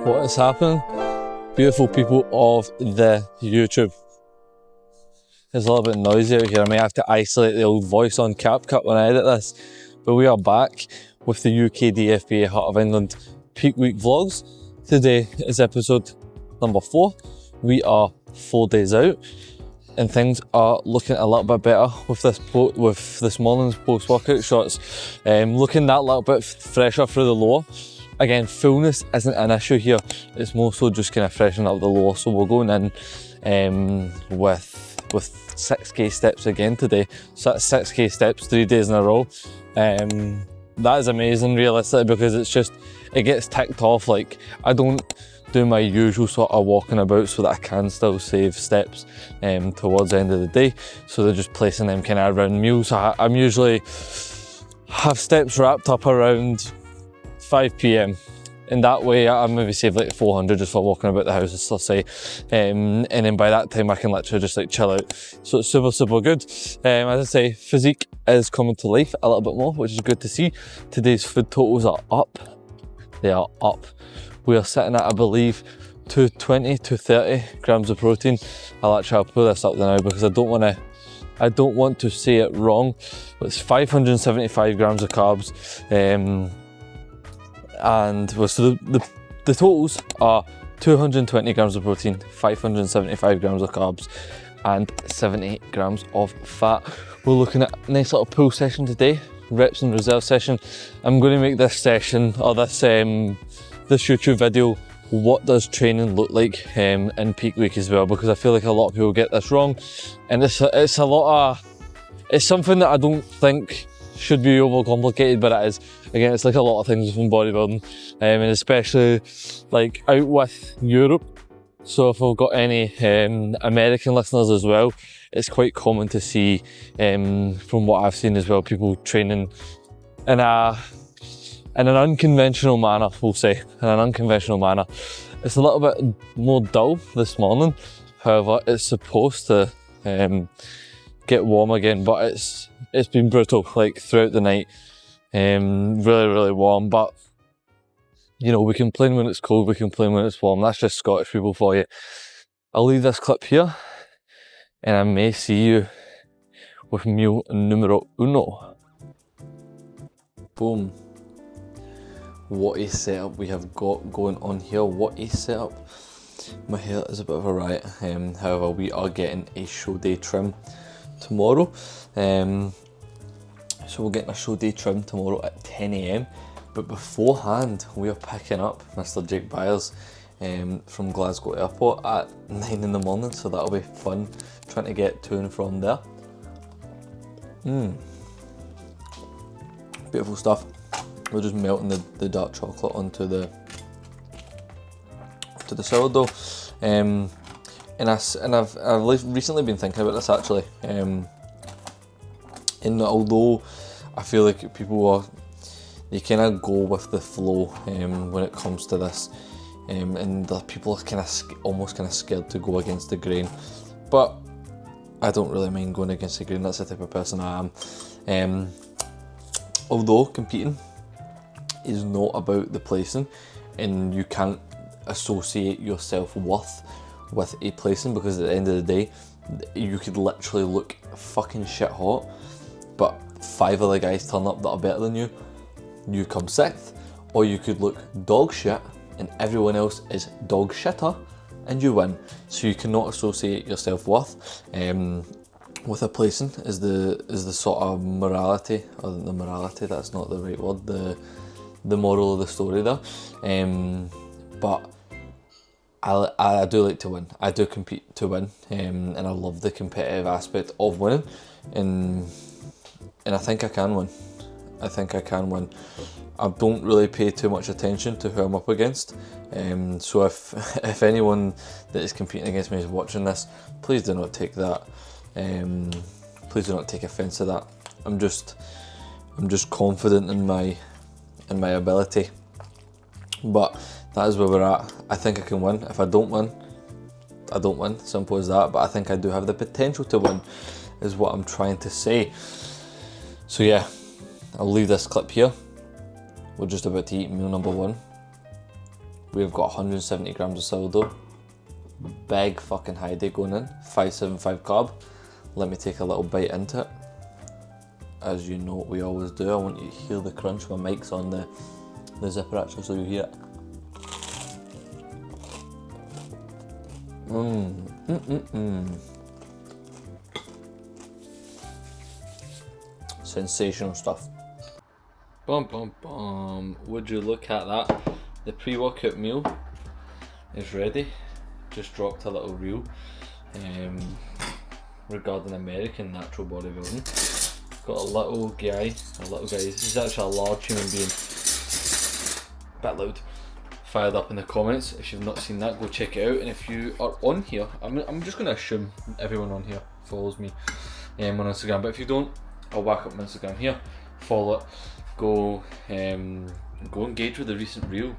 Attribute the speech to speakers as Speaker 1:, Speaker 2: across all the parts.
Speaker 1: What is happening? Beautiful people of the YouTube. There's a little bit noisy out here. I may have to isolate the old voice on CapCut when I edit this. But we are back with the Ukdfba Heart of England Peak Week Vlogs. Today is episode number 4. We are 4 days out and things are looking a little bit better with this morning's post-workout shots. Looking that little bit fresher through the lower. Again, fullness isn't an issue here. It's more so just kind of freshening up the lower. So we're going in with 6k steps again today. So that's 6k steps 3 days in a row. That is amazing realistically, because it gets ticked off. Like, I don't do my usual sort of walking about so that I can still save steps towards the end of the day. So they're just placing them kind of around meals. So I'm usually have steps wrapped up around 5 p.m. In that way, I maybe save like 400 just for walking about the house, let's say. And then by that time, I can literally just like chill out. So it's super, super good. As I say, physique is coming to life a little bit more, which is good to see. Today's food totals are up. They are up. We are sitting at, I believe, 220, 230 grams of protein. I'll pull this up now because I don't want to say it wrong. But it's 575 grams of carbs. And so the totals are 220 grams of protein, 575 grams of carbs, and 78 grams of fat. We're looking at a nice little pull session today, reps and reserve session. I'm going to make this session, or this YouTube video, what does training look like in peak week as well, because I feel like a lot of people get this wrong, and it's something that I don't think should be overcomplicated, but it is. Again, it's like a lot of things within bodybuilding, and especially like out with Europe. So if we've got any American listeners as well, it's quite common to see, from what I've seen as well, people training in an unconventional manner, we'll say, in an unconventional manner. It's a little bit more dull this morning. However, it's supposed to get warm again, but it's been brutal, like throughout the night. Really, really warm, but you know, we complain when it's cold, we complain when it's warm. That's just Scottish people for you. I'll leave this clip here, and I may see you with meal numero uno. Boom. What a setup we have got going on here. What a setup. My hair is a bit of a riot. However, we are getting a show day trim tomorrow. So we're getting a show day trim tomorrow at 10 a.m. But beforehand, we are picking up Mr. Jake Byers from Glasgow Airport at 9 in the morning. So that'll be fun, trying to get to and from there. Beautiful stuff. We're just melting the dark chocolate onto the sourdough. And I've recently been thinking about this actually. And although I feel like they kind of go with the flow when it comes to this, and people are almost scared to go against the grain, but I don't really mind going against the grain. That's the type of person I am. Although competing is not about the placing, and you can't associate your self-worth with a placing, because at the end of the day, you could literally look fucking shit hot, but 5 other guys turn up that are better than you, you come 6th, or you could look dog shit and everyone else is dog shitter and you win. So you cannot associate your self-worth with a placing is the sort of morality, or the morality, that's not the right word, the moral of the story there. But I do like to win. I do compete to win, and I love the competitive aspect of winning, and I think I can win. I think I can win. I don't really pay too much attention to who I'm up against. So if anyone that is competing against me is watching this, please do not take that. Please do not take offence to that. I'm just confident in my ability. But that is where we're at. I think I can win. If I don't win, I don't win. Simple as that. But I think I do have the potential to win, is what I'm trying to say. So yeah, I'll leave this clip here. We're just about to eat meal number 1. We've got 170 grams of sourdough. Big fucking high day going in, 575 carb. Let me take a little bite into it. As you know what we always do, I want you to hear the crunch. My mic's on the zipper actually, so you hear it. Sensational stuff. Bum bum bum. Would you look at that? The pre-workout meal is ready. Just dropped a little reel regarding American natural bodybuilding. Got a little guy, this is actually a large human being. Bit loud. Fired up in the comments. If you've not seen that, go check it out. And if you are on here, I'm just going to assume everyone on here follows me on Instagram. But if you don't, I'll whack up my Instagram here. Follow it. Go engage with the recent reel.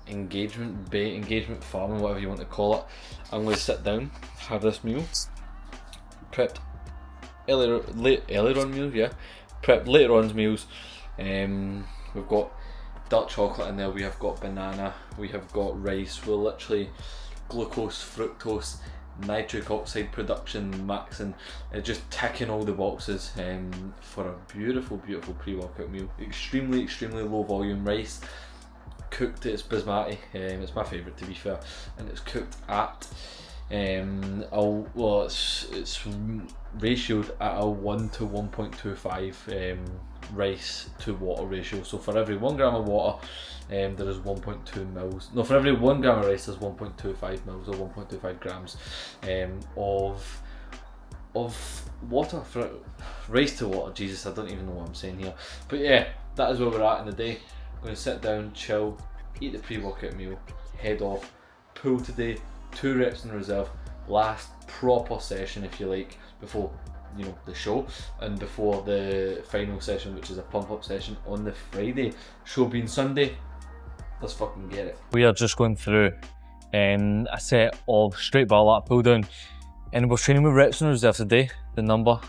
Speaker 1: Engagement bait, engagement farming, whatever you want to call it. I'm going to sit down, have this meal. Prepped earlier on meals, yeah. Prepped later on meals. We've got dark chocolate in there, we have got banana, we have got rice. We're literally glucose, fructose, nitric oxide production maxing, just ticking all the boxes for a beautiful pre-workout meal. Extremely low volume rice, cooked at its basmati. It's my favourite to be fair, and it's cooked at it's ratioed at a 1 to 1.25 rice to water ratio. So for every 1 gram of water, there is 1.2 mils. No, for every 1 gram of rice, there's 1.25 mils or 1.25 grams of water. For rice to water, Jesus, I don't even know what I'm saying here. But yeah, that is where we're at in the day. I'm going to sit down, chill, eat the pre-workout meal, head off, pull today, 2 reps in reserve, last proper session if you like, before the show and before the final session, which is a pump up session on the Friday. Show being Sunday, let's fucking get it. We are just going through a set of straight bar lat pull down, and we're training with reps in reserve today. The number,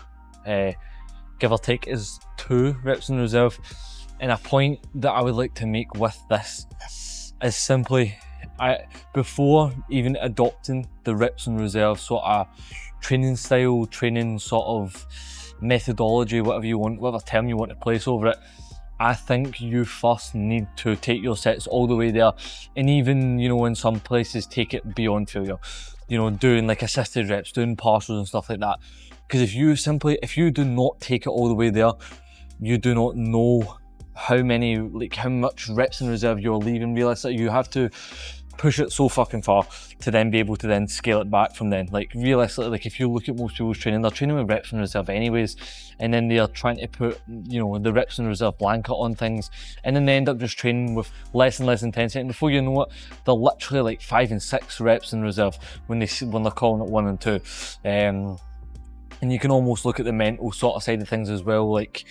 Speaker 1: give or take, is 2 reps in reserve. And a point that I would like to make with this is simply, before even adopting the reps in reserve sort of training style, training sort of methodology, whatever term you want to place over it, I think you first need to take your sets all the way there, and even in some places take it beyond failure. Doing like assisted reps, doing partials and stuff like that. Because if you do not take it all the way there, you do not know how much reps in reserve you're leaving. Realistically, you have to push it so fucking far to then be able to then scale it back from then. Like realistically, if you look at most people's training, they're training with reps in reserve anyways, and then they are trying to put the reps in reserve blanket on things, and then they end up just training with less and less intensity, and before you know it, they're literally like 5 and 6 reps in reserve when they're calling it 1 and 2. And you can almost look at the mental sort of side of things as well. Like,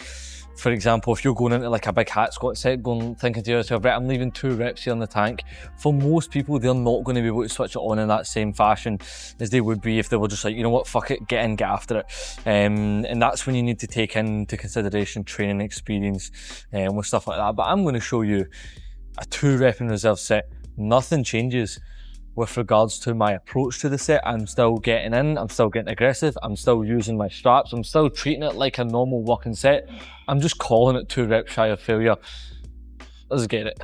Speaker 1: for example, if you're going into like a big hat squat set, thinking to yourself, right, I'm leaving 2 reps here in the tank. For most people, they're not going to be able to switch it on in that same fashion as they would be if they were just like, you know what, fuck it, get in, get after it. And that's when you need to take into consideration training experience with stuff like that. But I'm going to show you a 2 rep in reserve set. Nothing changes with regards to my approach to the set. I'm still getting in, I'm still getting aggressive, I'm still using my straps, I'm still treating it like a normal working set. I'm just calling it 2 reps shy of failure. Let's get it.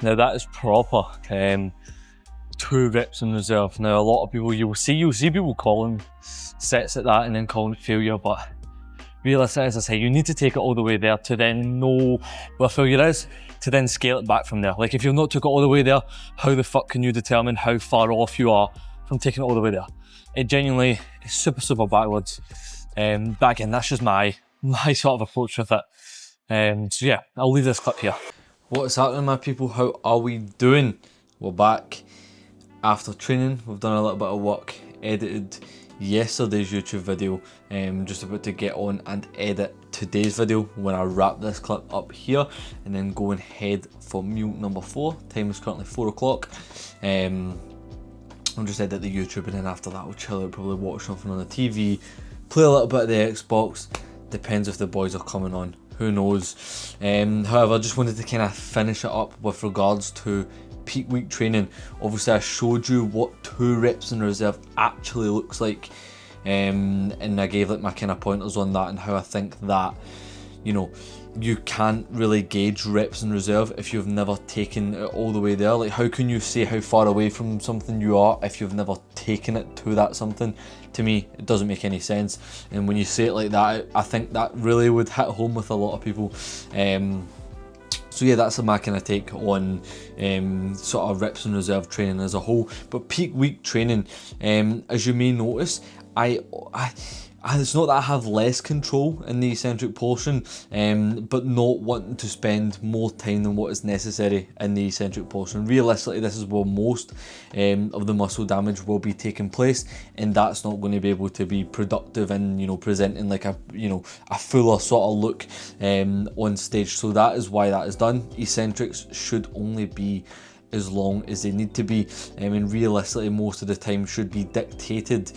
Speaker 1: Now that is proper 2 reps in reserve. Now a lot of people, you'll see people calling sets at that and then calling it failure, but realistically, as I say, you need to take it all the way there to then know where failure is, to then scale it back from there. Like if you've not took it all the way there, how the fuck can you determine how far off you are from taking it all the way there? It genuinely is super, super backwards. But again, that's just my sort of approach with it. So yeah, I'll leave this clip here. What's happening, my people? How are we doing? We're back after training. We've done a little bit of work, edited yesterday's YouTube video, just about to get on and edit today's video when I wrap this clip up here and then go and head for meal number 4. Time is currently 4 o'clock. I'll just edit the YouTube and then after that we'll chill out, probably watch something on the TV, play a little bit of the Xbox, depends if the boys are coming on, who knows. However, I just wanted to kind of finish it up with regards to peak week training. Obviously I showed you what 2 reps in reserve actually looks like, and I gave like my kind of pointers on that and how I think that, you know, you can't really gauge reps in reserve if you've never taken it all the way there. Like how can you say how far away from something you are if you've never taken it to that something? To me, it doesn't make any sense, and when you say it like that, I think that really would hit home with a lot of people. So yeah, that's my kind of take on sort of reps in reserve training as a whole. But peak week training, as you may notice, it's not that I have less control in the eccentric portion, but not wanting to spend more time than what is necessary in the eccentric portion. Realistically, this is where most of the muscle damage will be taking place, and that's not going to be able to be productive and, you know, presenting like a fuller sort of look on stage. So that is why that is done. Eccentrics should only be as long as they need to be, and realistically most of the time should be dictated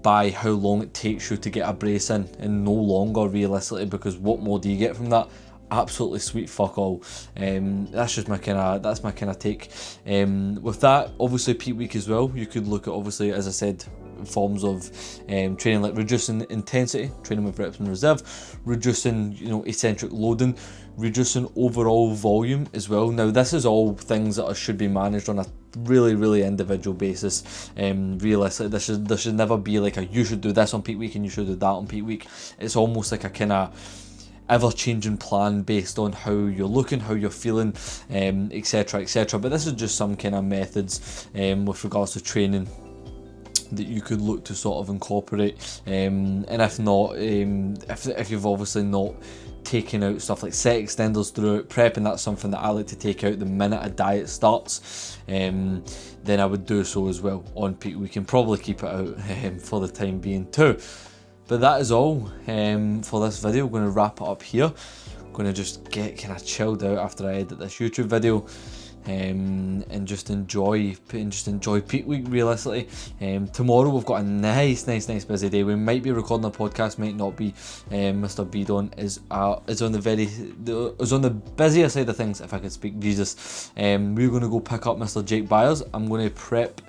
Speaker 1: by how long it takes you to get a brace in, and no longer realistically, because what more do you get from that? Absolutely sweet fuck all. That's just my kind of take. With that, obviously peak week as well, you could look at, obviously as I said, forms of training like reducing intensity, training with reps in reserve, reducing, you know, eccentric loading, reducing overall volume as well. Now this is all things that should be managed on a really individual basis. Realistically, there should never be like a you should do this on peak week and you should do that on peak week. It's almost like a kind of ever-changing plan based on how you're looking, how you're feeling, etc, etc. But this is just some kind of methods with regards to training that you could look to sort of incorporate, and if not, if you've obviously not taken out stuff like set extenders throughout prep, and that's something that I like to take out the minute a diet starts, then I would do so as well on peak. We can probably keep it out for the time being too. But that is all for this video. I'm going to wrap it up here. I'm going to just get kind of chilled out after I edit this YouTube video. And just enjoy peak week realistically. Tomorrow we've got a nice busy day. We might be recording a podcast, might not be. Mr. Bidon is on the busier side of things, if I could speak Jesus. We're going to go pick up Mr. Jake Byers. I'm going to prep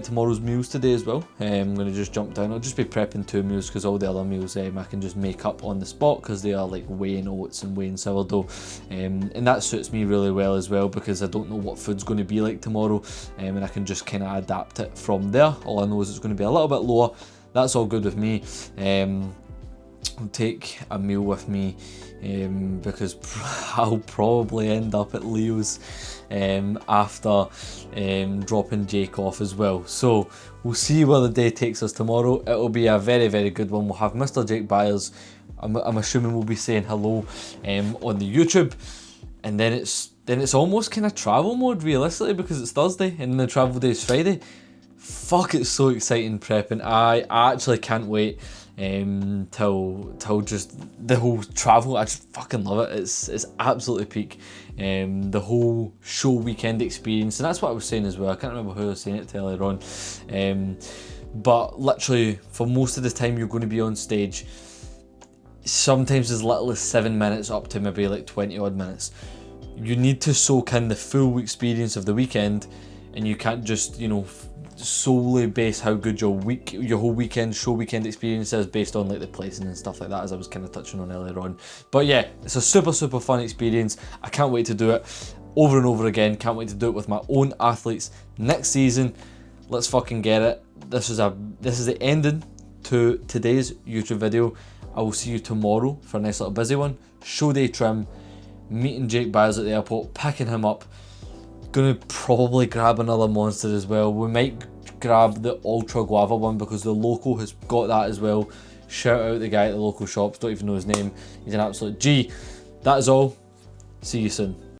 Speaker 1: tomorrow's meals today as well. I'm going to just jump down. I'll just be prepping 2 meals because all the other meals I can just make up on the spot because they are like whey and oats and whey and sourdough, and that suits me really well as well because I don't know what food's going to be like tomorrow, and I can just kind of adapt it from there. All I know is it's going to be a little bit lower. That's all good with me. I'll take a meal with me because I'll probably end up at Leo's after dropping Jake off as well. So we'll see where the day takes us tomorrow. It'll be a very good one. We'll have Mr. Jake Byers. I'm assuming we'll be saying hello on the YouTube, and then it's almost kind of travel mode realistically because it's Thursday and then the travel day is Friday. Fuck, it's so exciting prepping. I actually can't wait till just the whole travel. I just fucking love it. It's absolutely peak. The whole show weekend experience, and that's what I was saying as well. I can't remember who I was saying it to earlier on, but literally for most of the time you're going to be on stage, sometimes as little as 7 minutes up to maybe like 20 odd minutes. You need to soak in the full experience of the weekend, and you can't just, you know, solely base how good your whole weekend show weekend experience is based on like the placing and stuff like that, as I was kind of touching on earlier on. But yeah, it's a super fun experience. I can't wait to do it over and over again. Can't wait to do it with my own athletes next season. Let's fucking get it. This is the ending to today's YouTube video. I will see you tomorrow for a nice little busy one. Show day trim, meeting Jake Byers at the airport, picking him up. Gonna probably grab another monster as well. We might grab the Ultra Guava one because the local has got that as well. Shout out the guy at the local shops, don't even know his name. He's an absolute G. That is all. See you soon.